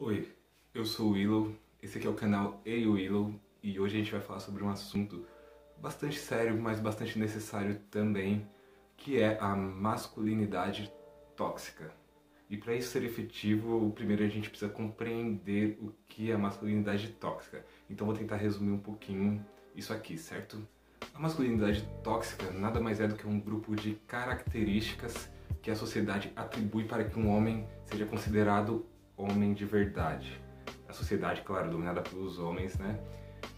Oi, eu sou o Willow, esse aqui é o canal Ei Willow e hoje a gente vai falar sobre um assunto bastante sério, mas bastante necessário também, que é a masculinidade tóxica. E para isso ser efetivo, primeiro a gente precisa compreender o que é a masculinidade tóxica. Então vou tentar resumir um pouquinho isso aqui, certo? A masculinidade tóxica nada mais é do que um grupo de características que a sociedade atribui para que um homem seja considerado homem de verdade. A sociedade, claro, dominada pelos homens, né?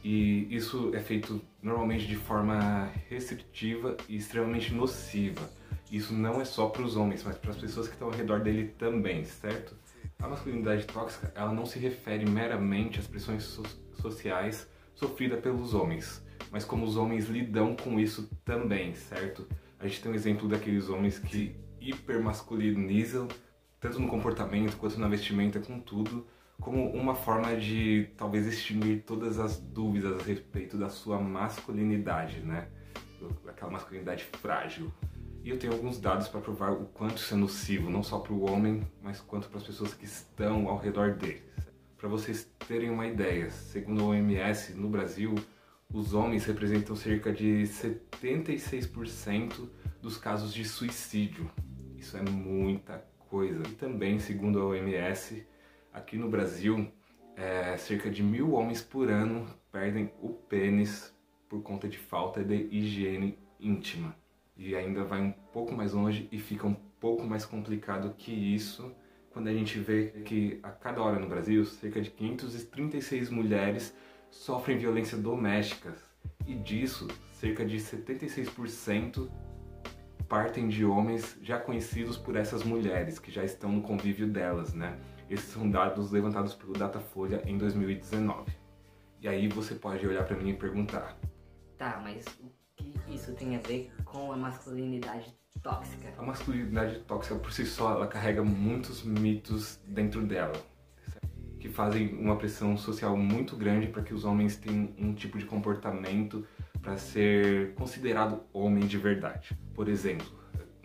E isso é feito normalmente de forma restritiva e extremamente nociva. Isso não é só para os homens, mas para as pessoas que estão ao redor dele também, certo? A masculinidade tóxica, ela não se refere meramente às pressões sociais sofridas pelos homens, mas como os homens lidam com isso também, certo? A gente tem um exemplo daqueles homens que hipermasculinizam, tanto no comportamento quanto na vestimenta, com tudo, como uma forma de talvez extinguir todas as dúvidas a respeito da sua masculinidade, né? Aquela masculinidade frágil. E eu tenho alguns dados para provar o quanto isso é nocivo, não só para o homem, mas quanto para as pessoas que estão ao redor dele. Para vocês terem uma ideia, segundo a OMS, no Brasil, os homens representam cerca de 76% dos casos de suicídio. Isso é muita coisa. E também, segundo a OMS, aqui no Brasil, cerca de 1.000 homens por ano perdem o pênis por conta de falta de higiene íntima. E ainda vai um pouco mais longe e fica um pouco mais complicado que isso quando a gente vê que a cada hora no Brasil, cerca de 536 mulheres sofrem violência doméstica. E disso, cerca de 76% partem de homens já conhecidos por essas mulheres, que já estão no convívio delas, né? Esses são dados levantados pelo Datafolha em 2019. E aí você pode olhar pra mim e perguntar: tá, mas o que isso tem a ver com a masculinidade tóxica? A masculinidade tóxica por si só, ela carrega muitos mitos dentro dela, que fazem uma pressão social muito grande para que os homens tenham um tipo de comportamento para ser considerado homem de verdade. Por exemplo,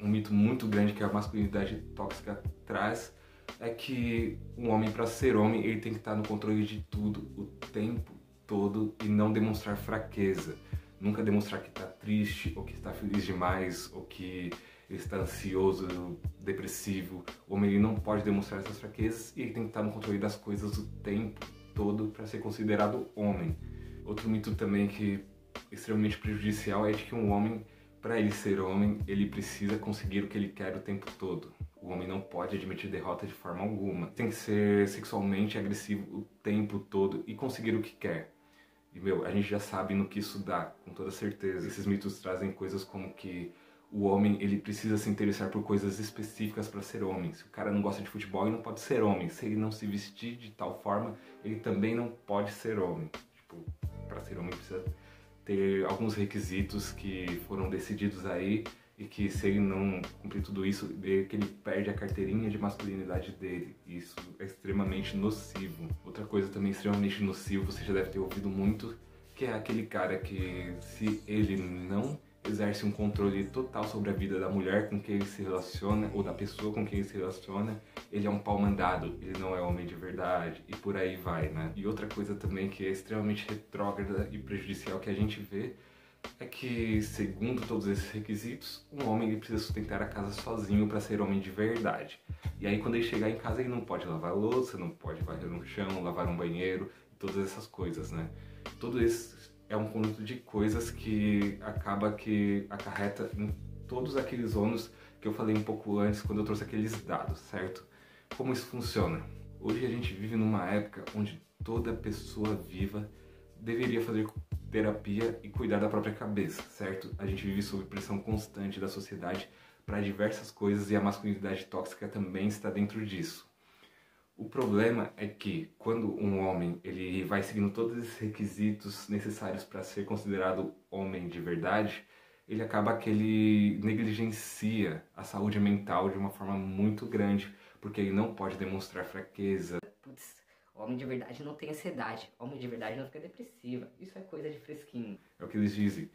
um mito muito grande que a masculinidade tóxica traz é que um homem, para ser homem, ele tem que estar no controle de tudo o tempo todo e não demonstrar fraqueza. Nunca demonstrar que está triste, ou que está feliz demais, ou que ele está ansioso, depressivo. O homem, ele não pode demonstrar essas fraquezas e ele tem que estar no controle das coisas o tempo todo para ser considerado homem. Outro mito também que é extremamente prejudicial é de que um homem, para ele ser homem, ele precisa conseguir o que ele quer o tempo todo. O homem não pode admitir derrota de forma alguma. Tem que ser sexualmente agressivo o tempo todo e conseguir o que quer. E, a gente já sabe no que isso dá, com toda certeza. Esses mitos trazem coisas como que o homem, ele precisa se interessar por coisas específicas para ser homem. Se o cara não gosta de futebol, ele não pode ser homem. Se ele não se vestir de tal forma, ele também não pode ser homem. Tipo, para ser homem precisa ter alguns requisitos que foram decididos aí, e que se ele não cumprir tudo isso, que ele perde a carteirinha de masculinidade dele. Isso é extremamente nocivo. Outra coisa também extremamente nociva, você já deve ter ouvido muito, que é aquele cara que, se ele não exerce um controle total sobre a vida da mulher com quem ele se relaciona, ou da pessoa com quem ele se relaciona, ele é um pau mandado, ele não é homem de verdade, e por aí vai, né? E outra coisa também que é extremamente retrógrada e prejudicial que a gente vê é que, segundo todos esses requisitos, um homem, ele precisa sustentar a casa sozinho para ser homem de verdade. E aí, quando ele chegar em casa, ele não pode lavar louça, não pode varrer um chão, lavar um banheiro, e todas essas coisas, né? Tudo isso é um conjunto de coisas que acaba que acarreta em todos aqueles ônus que eu falei um pouco antes, quando eu trouxe aqueles dados, certo? Como isso funciona? Hoje a gente vive numa época onde toda pessoa viva deveria fazer terapia e cuidar da própria cabeça, certo? A gente vive sob pressão constante da sociedade para diversas coisas e a masculinidade tóxica também está dentro disso. O problema é que quando um homem, ele vai seguindo todos esses requisitos necessários para ser considerado homem de verdade, ele acaba que ele negligencia a saúde mental de uma forma muito grande, porque ele não pode demonstrar fraqueza. Putz, homem de verdade não tem ansiedade, homem de verdade não fica depressiva, isso é coisa de fresquinho. É o que eles dizem.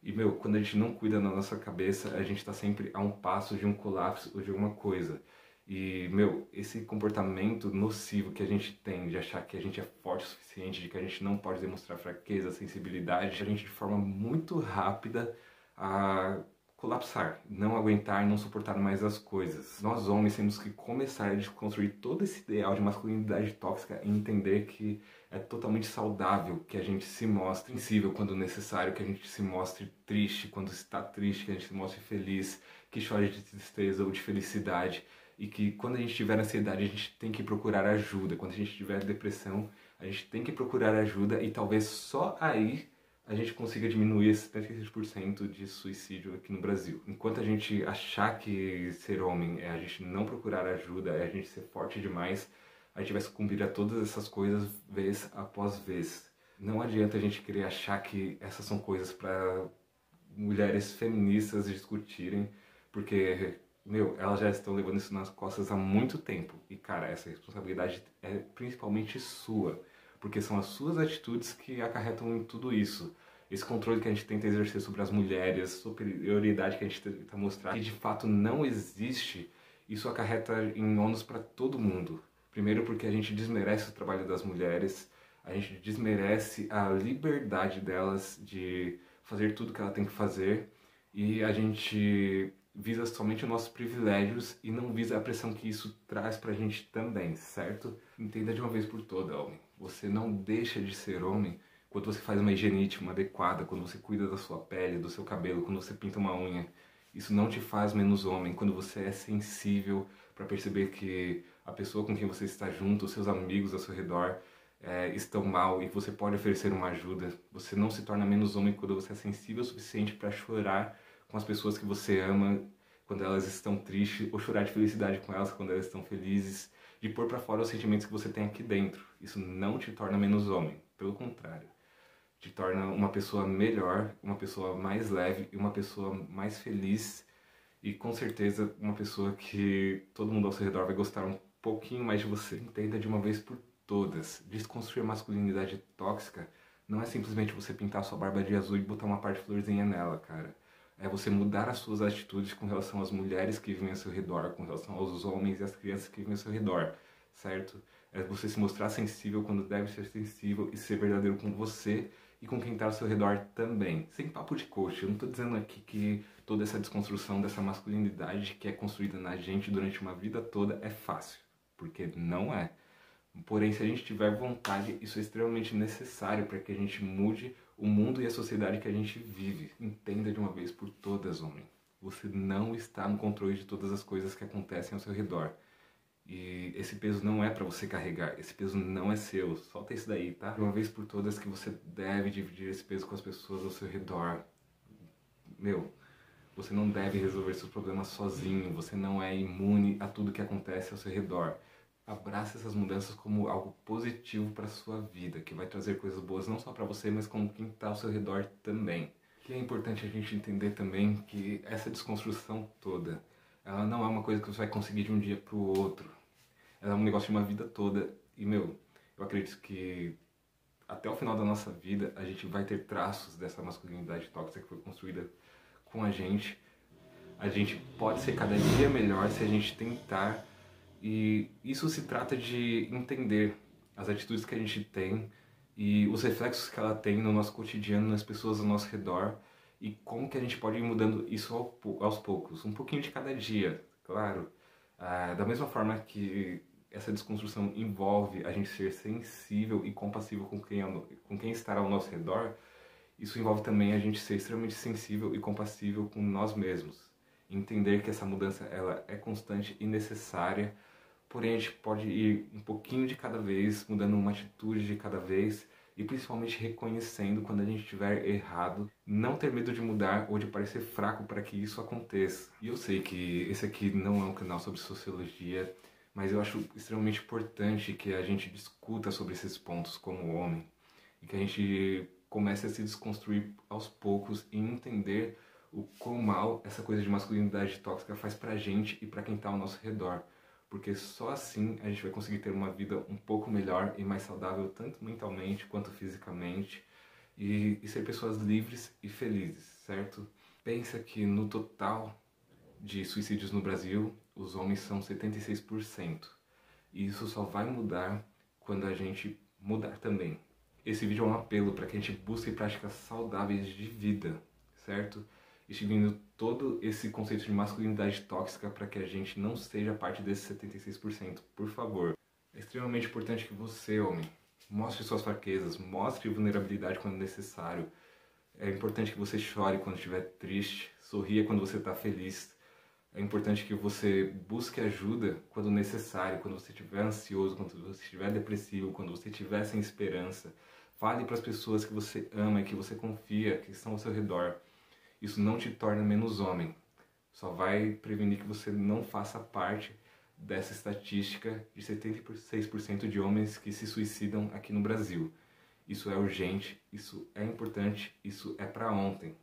E, quando a gente não cuida da nossa cabeça, a gente está sempre a um passo de um colapso ou de alguma coisa. E, meu, esse comportamento nocivo que a gente tem de achar que a gente é forte o suficiente, de que a gente não pode demonstrar fraqueza, sensibilidade, a gente de forma muito rápida a colapsar, não aguentar e não suportar mais as coisas. Nós homens temos que começar a desconstruir todo esse ideal de masculinidade tóxica e entender que é totalmente saudável que a gente se mostre sensível quando necessário, que a gente se mostre triste quando está triste, que a gente se mostre feliz, que chore de tristeza ou de felicidade. E que quando a gente tiver ansiedade, a gente tem que procurar ajuda. Quando a gente tiver depressão, a gente tem que procurar ajuda e talvez só aí a gente consiga diminuir esse 76% de suicídio aqui no Brasil. Enquanto a gente achar que ser homem é a gente não procurar ajuda, é a gente ser forte demais, a gente vai sucumbir a todas essas coisas vez após vez. Não adianta a gente querer achar que essas são coisas para mulheres feministas discutirem, porque, meu, elas já estão levando isso nas costas há muito tempo. E, cara, essa responsabilidade é principalmente sua, porque são as suas atitudes que acarretam em tudo isso. Esse controle que a gente tenta exercer sobre as mulheres, superioridade que a gente tenta mostrar, que de fato não existe, isso acarreta em ônus para todo mundo. Primeiro porque a gente desmerece o trabalho das mulheres, a gente desmerece a liberdade delas de fazer tudo que ela tem que fazer, e a gente visa somente os nossos privilégios e não visa a pressão que isso traz pra gente também, certo? Entenda de uma vez por todas, homem. Você não deixa de ser homem quando você faz uma higiene íntima adequada, quando você cuida da sua pele, do seu cabelo, quando você pinta uma unha. Isso não te faz menos homem quando você é sensível para perceber que a pessoa com quem você está junto, os seus amigos ao seu redor, estão mal e você pode oferecer uma ajuda. Você não se torna menos homem quando você é sensível o suficiente para chorar com as pessoas que você ama quando elas estão tristes, ou chorar de felicidade com elas quando elas estão felizes, de pôr para fora os sentimentos que você tem aqui dentro. Isso não te torna menos homem, pelo contrário. Te torna uma pessoa melhor, uma pessoa mais leve e uma pessoa mais feliz e com certeza uma pessoa que todo mundo ao seu redor vai gostar um pouquinho mais de você. Entenda de uma vez por todas, desconstruir a masculinidade tóxica não é simplesmente você pintar sua barba de azul e botar uma parte de florzinha nela, cara. É você mudar as suas atitudes com relação às mulheres que vivem ao seu redor, com relação aos homens e às crianças que vivem ao seu redor, certo? É você se mostrar sensível quando deve ser sensível e ser verdadeiro com você e com quem está ao seu redor também. Sem papo de coach, eu não estou dizendo aqui que toda essa desconstrução dessa masculinidade que é construída na gente durante uma vida toda é fácil, porque não é. Porém, se a gente tiver vontade, isso é extremamente necessário para que a gente mude o mundo e a sociedade que a gente vive. Entenda de uma vez por todas, homem. Você não está no controle de todas as coisas que acontecem ao seu redor. E esse peso não é para você carregar, esse peso não é seu. Solta isso daí, tá? De uma vez por todas que você deve dividir esse peso com as pessoas ao seu redor. Meu, você não deve resolver seus problemas sozinho, você não é imune a tudo que acontece ao seu redor. Abraça essas mudanças como algo positivo para sua vida, que vai trazer coisas boas não só para você, mas com quem está ao seu redor também. Que é importante a gente entender também que essa desconstrução toda, ela não é uma coisa que você vai conseguir de um dia para o outro. Ela é um negócio de uma vida toda. E, meu, eu acredito que até o final da nossa vida a gente vai ter traços dessa masculinidade tóxica que foi construída com a gente. A gente pode ser cada dia melhor se a gente tentar. E isso se trata de entender as atitudes que a gente tem e os reflexos que ela tem no nosso cotidiano, nas pessoas ao nosso redor, e como que a gente pode ir mudando isso aos poucos, um pouquinho de cada dia, claro. Da mesma forma que essa desconstrução envolve a gente ser sensível e compassivo com quem está ao nosso redor, isso envolve também a gente ser extremamente sensível e compassível com nós mesmos. Entender que essa mudança ela é constante e necessária, porém a gente pode ir um pouquinho de cada vez, mudando uma atitude de cada vez e principalmente reconhecendo quando a gente estiver errado, não ter medo de mudar ou de parecer fraco para que isso aconteça. E eu sei que esse aqui não é um canal sobre sociologia, mas eu acho extremamente importante que a gente discuta sobre esses pontos como homem e que a gente comece a se desconstruir aos poucos e entender o quão mal essa coisa de masculinidade tóxica faz pra gente e pra quem tá ao nosso redor. Porque só assim a gente vai conseguir ter uma vida um pouco melhor e mais saudável, tanto mentalmente quanto fisicamente, e ser pessoas livres e felizes, certo? Pensa que no total de suicídios no Brasil, os homens são 76%. E isso só vai mudar quando a gente mudar também. Esse vídeo é um apelo para que a gente busque práticas saudáveis de vida, certo? Extinguindo todo esse conceito de masculinidade tóxica para que a gente não seja parte desses 76%, por favor. É extremamente importante que você, homem, mostre suas fraquezas, mostre vulnerabilidade quando necessário. É importante que você chore quando estiver triste, sorria quando você está feliz. É importante que você busque ajuda quando necessário, quando você estiver ansioso, quando você estiver depressivo, quando você estiver sem esperança. Fale para as pessoas que você ama e que você confia, que estão ao seu redor. Isso não te torna menos homem. Só vai prevenir que você não faça parte dessa estatística de 76% de homens que se suicidam aqui no Brasil. Isso é urgente, isso é importante, isso é para ontem,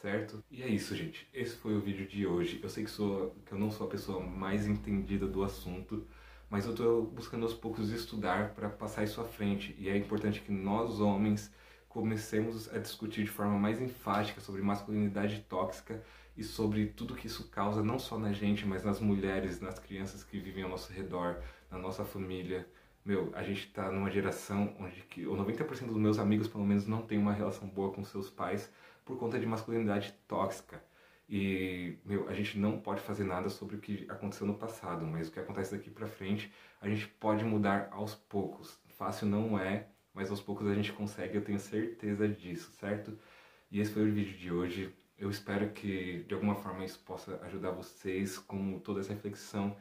certo? E é isso, gente. Esse foi o vídeo de hoje. Eu sei que eu não sou a pessoa mais entendida do assunto, mas eu estou buscando aos poucos estudar para passar isso à frente. E é importante que nós, homens, comecemos a discutir de forma mais enfática sobre masculinidade tóxica e sobre tudo que isso causa, não só na gente, mas nas mulheres, nas crianças que vivem ao nosso redor, na nossa família. Meu, a gente tá numa geração onde que, 90% dos meus amigos, pelo menos, não tem uma relação boa com seus pais por conta de masculinidade tóxica. E, meu, a gente não pode fazer nada sobre o que aconteceu no passado, mas o que acontece daqui pra frente, a gente pode mudar aos poucos. Fácil não é, mas aos poucos a gente consegue, eu tenho certeza disso, certo? E esse foi o vídeo de hoje. Eu espero que, de alguma forma, isso possa ajudar vocês com toda essa reflexão.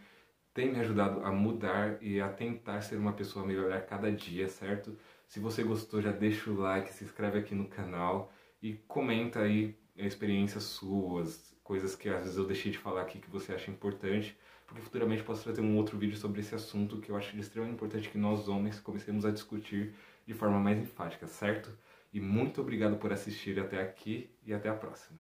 Tem me ajudado a mudar e a tentar ser uma pessoa melhor a cada dia, certo? Se você gostou, já deixa o like, se inscreve aqui no canal e comenta aí experiências suas, coisas que às vezes eu deixei de falar aqui que você acha importante, porque futuramente posso trazer um outro vídeo sobre esse assunto que eu acho de extremamente importante que nós homens comecemos a discutir de forma mais enfática, certo? E muito obrigado por assistir até aqui e até a próxima.